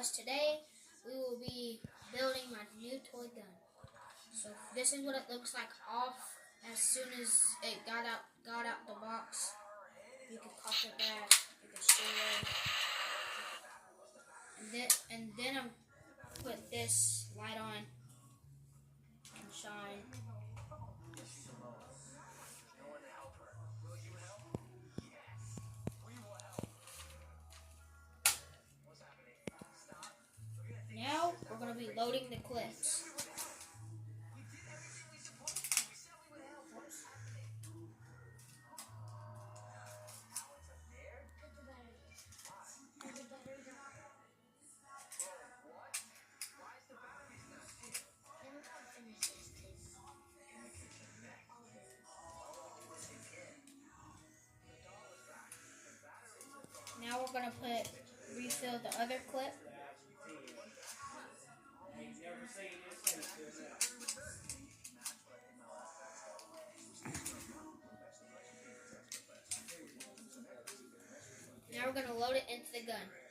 guys, today we will be building my new toy gun. So this is what it looks like off as soon as it got out the box. You can pop it back, you can see it. And then I'm put this light on and shine. Now we're going to be loading the clips. Now we're going to refill the other clip. Now we're going to load it into the gun.